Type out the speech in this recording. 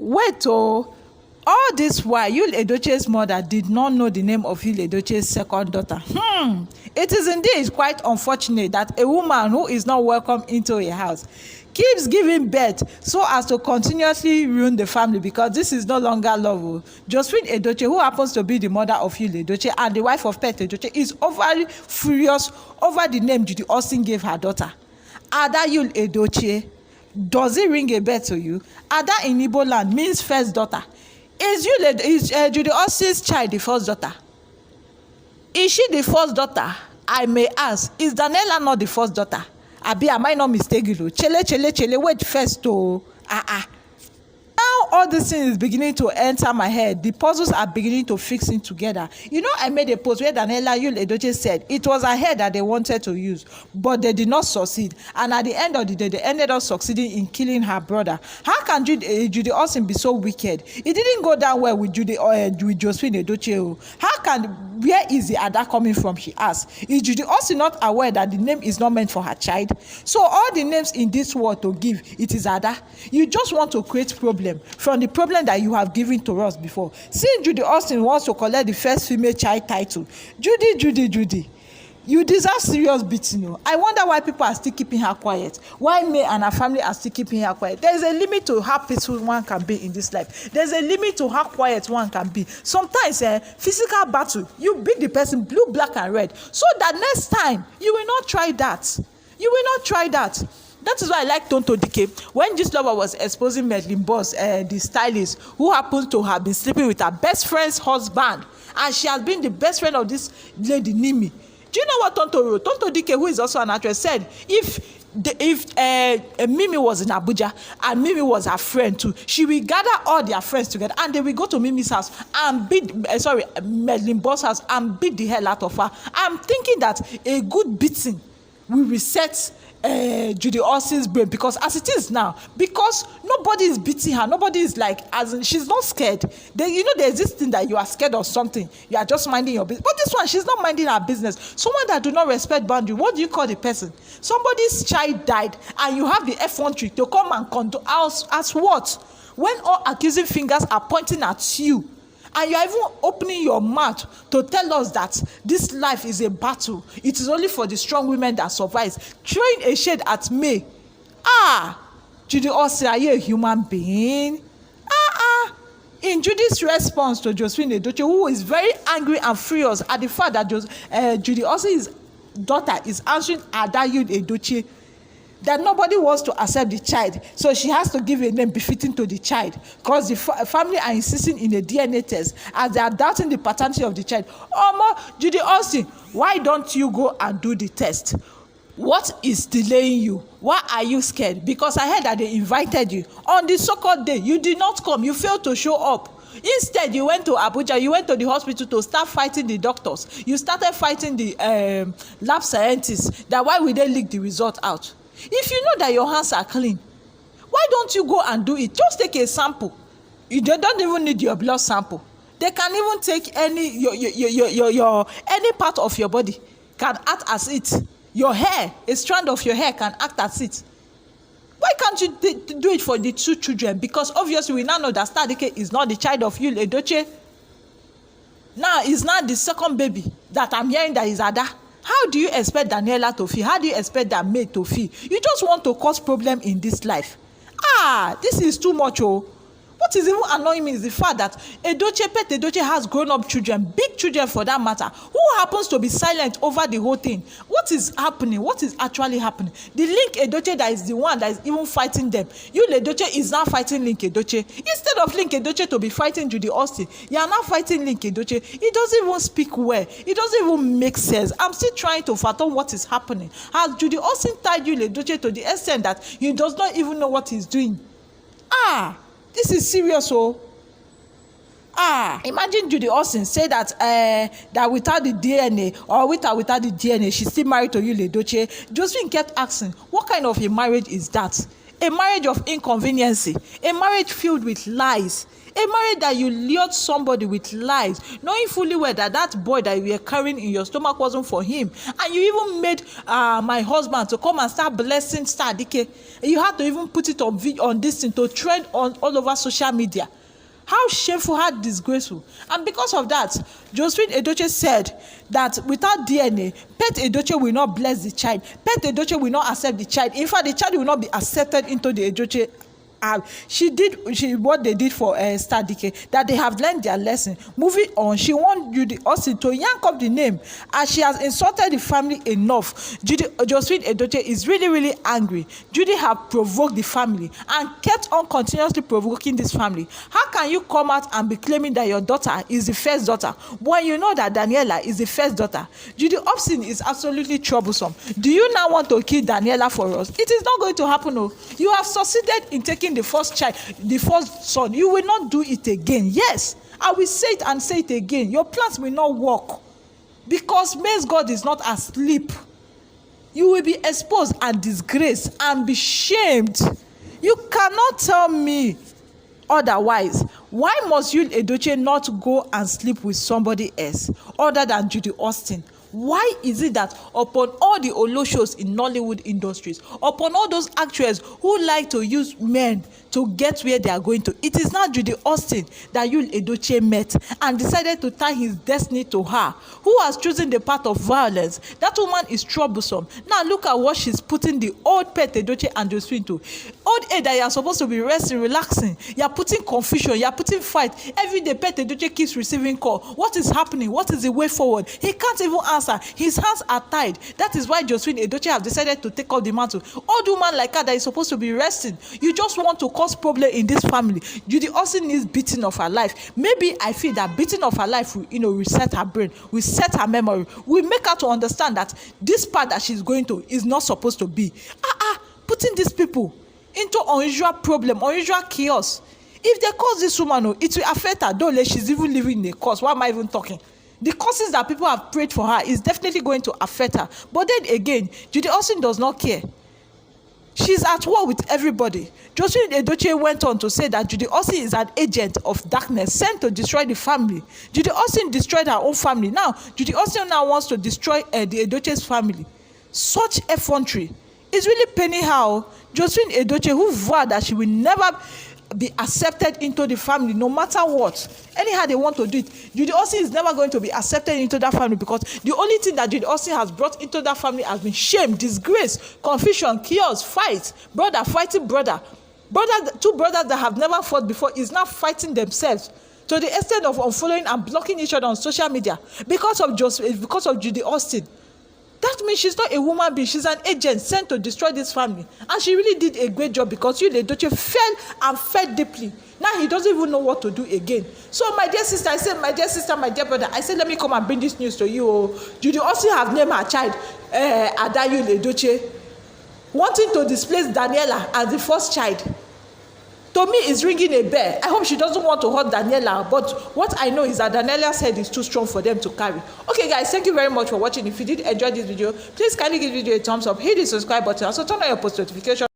Wait, oh, all this while, Yul Edochie's mother did not know the name of Yul Edochie's second daughter. It is indeed quite unfortunate that a woman who is not welcome into a house keeps giving birth so as to continuously ruin the family, because this is no longer love. Josephine Edochie, who happens to be the mother of Yul Edochie and the wife of Pet Edochie, is overly furious over the name Judy Austin gave her daughter. Ada Yul Edochie. Does it ring a bell to you? Ada in Igbo land means first daughter. Is Judy Austin's child the first daughter? Is she the first daughter? I may ask. Is Daniela not the first daughter? Abi, am I not mistaken? Chele, wait first to. Now all this thing is beginning to enter my head. The puzzles are beginning to fix in together. You know, I made a post where Daniela Yul Edochie said it was her hair that they wanted to use, but they did not succeed. And at the end of the day, they ended up succeeding in killing her brother. How can Judy Austin be so wicked? It didn't go down well with with Josephine Edochie. Where is the Ada coming from, she asked. Is Judy Austin not aware that the name is not meant for her child? So all the names in this world to give, it is Ada. You just want to create problem from the problem that you have given to us before. Since Judy Austin wants to collect the first female child title, Judy, you deserve serious beating. I wonder why people are still keeping her quiet. Why May and her family are still keeping her quiet. There is a limit to how peaceful one can be in this life. There's a limit to how quiet one can be. Sometimes, physical battle, you beat the person blue, black, and red. So that next time, you will not try that. You will not try that. That is why I like Tonto Dike. When this lover was exposing Medlin Boss, the stylist, who happens to have been sleeping with her best friend's husband, and she has been the best friend of this lady, Nimi. Do you know what Tonto wrote? Tonto Dike, who is also an actress, said if Mimi was in Abuja and Mimi was her friend too, she will gather all their friends together and they will go to Mimi's house and beat, Medlin Boss' house and beat the hell out of her. I'm thinking that a good beating will reset Judy Austin's brain, because as it is now, because nobody is beating her, nobody is like, as in, she's not scared. There's this thing that you are scared of something, you are just minding your business. But this one, she's not minding her business. Someone that do not respect boundary, what do you call the person? Somebody's child died and you have the effrontery to come and condone as what? When all accusing fingers are pointing at you, and you are even opening your mouth to tell us that this life is a battle. It is only for the strong women that survives. Throwing a shade at me. Judy Austin, are you a human being? In Judy's response to Josephine Edochie, who is very angry and furious at the fact that Judy Austin's daughter is answering Ada Yul Edochie, that nobody wants to accept the child, so she has to give a name befitting to the child, because the family are insisting in a DNA test as they are doubting the paternity of the child. Judy Austin, why don't you go and do the test? What is delaying you? Why are you scared? Because I heard that they invited you on the so-called day. You did not come. You failed to show up. Instead, you went to Abuja, you went to the hospital to start fighting the doctors. You started fighting the lab scientists. That why will they leak the result out? If you know that your hands are clean, why don't you go and do it? Just take a sample. They don't even need your blood sample. They can even take any part of your body can act as it. Your hair, a strand of your hair can act as it. Why can't you do it for the two children? Because obviously we now know that Stadike is not the child of Yul Edochie. Now it's not the second baby that I'm hearing that is Ada. How do you expect Daniela to feel? How do you expect that maid to feel? You just want to cause problem in this life. This is too much. What is even annoying me is the fact that Pet Edochie has grown-up children, big children for that matter, who happens to be silent over the whole thing. What is happening? What is actually happening? The Link Edochie that is the one that is even fighting them. Yul Edochie is now fighting Link Edochie. Instead of Link Edochie to be fighting Judy Austin, you are now fighting Link Edochie. It doesn't even speak well. It doesn't even make sense. I'm still trying to fathom what is happening. Has Judy Austin tied Yul Edochie to the extent that he does not even know what he's doing? This is serious. Imagine Judy Austin say that that without the DNA or without the DNA, she's still married to Yul Edochie. Josephine kept asking, what kind of a marriage is that? a marriage of inconveniency, a marriage filled with lies, a marriage that you lured somebody with lies, knowing fully well that that boy that you were carrying in your stomach wasn't for him, and you even made my husband to come and start blessing Star Dike. You had to even put it on this thing to trend on all over social media. How shameful, how disgraceful. And because of that, Josephine Edochie said that without DNA, Pet Edochie will not bless the child. Pet Edochie will not accept the child. In fact, the child will not be accepted into the Edochie. What they did for Star Dike, that they have learned their lesson. Moving on, she want Judy Austin to yank up the name as she has insulted the family enough. Josephine Edochie is really angry. Judy have provoked the family and kept on continuously provoking this family. How can you come out and be claiming that your daughter is the first daughter when you know that Daniela is the first daughter? Judy Austin is absolutely troublesome. Do you now want to kill Daniela for us? It is not going to happen. No. You have succeeded in taking the first child, the first son. You will not do it again. Yes, I will say it and say it again. Your plans will not work because May's God is not asleep. You will be exposed and disgraced and be shamed. You cannot tell me otherwise. Why must you, Edochie, not go and sleep with somebody else other than Judy Austin? Why is it that upon all the Oloshos in Nollywood industries, upon all those actresses who like to use men to get where they are going to, it is not Judy Austin that Yul Edochie met and decided to tie his destiny to her, who has chosen the path of violence? That woman is troublesome. Now look at what she's putting the old Pet Edochie and Josephine to. Old age that you are supposed to be resting, relaxing. You are putting confusion, you are putting fight. Every day Pet Edochie keeps receiving call. What is happening? What is the way forward? He can't even answer. His hands are tied. That is why Josephine Edochie have decided to take up the mantle. Old woman like her that is supposed to be resting, you just want to cause problem in this family. Judy Austin needs beating of her life. Maybe I feel that beating of her life will, reset her brain, will set her memory, will make her to understand that this part that she's going to is not supposed to be. Putting these people into unusual problem, unusual chaos. If they cause this woman, it will affect her. Don't let she's even living in a cause. Why am I even talking? The causes that people have prayed for her is definitely going to affect her. But then again, Judy Austin does not care. She's at war with everybody. Josephine Edochie went on to say that Judy Austin is an agent of darkness sent to destroy the family. Judy Austin destroyed her own family. Now, Judy Austin now wants to destroy the Edochie's family. Such effrontery is really paining her. Josephine Edochie, who vowed that she will never be accepted into the family no matter what, anyhow they want to do it, Judy Austin is never going to be accepted into that family, because the only thing that Judy Austin has brought into that family has been shame, disgrace, confusion, chaos, fight, brother fighting brother, two brothers that have never fought before is now fighting themselves to the extent of unfollowing and blocking each other on social media because of Judy Austin. That means she's not a woman being, she's an agent sent to destroy this family. And she really did a great job, because Yul Edochie fell and fell deeply. Now he doesn't even know what to do again. So my dear sister, I said, my dear sister, my dear brother, I said, let me come and bring this news to you. Judy Austin have named her child Ada Yul Edochie, wanting to displace Daniela as the first child. To me, it's ringing a bell. I hope she doesn't want to hurt Daniela, but what I know is that Daniela's head is too strong for them to carry. Okay, guys, thank you very much for watching. If you did enjoy this video, please kindly give the video a thumbs up, hit the subscribe button, also turn on your post notifications.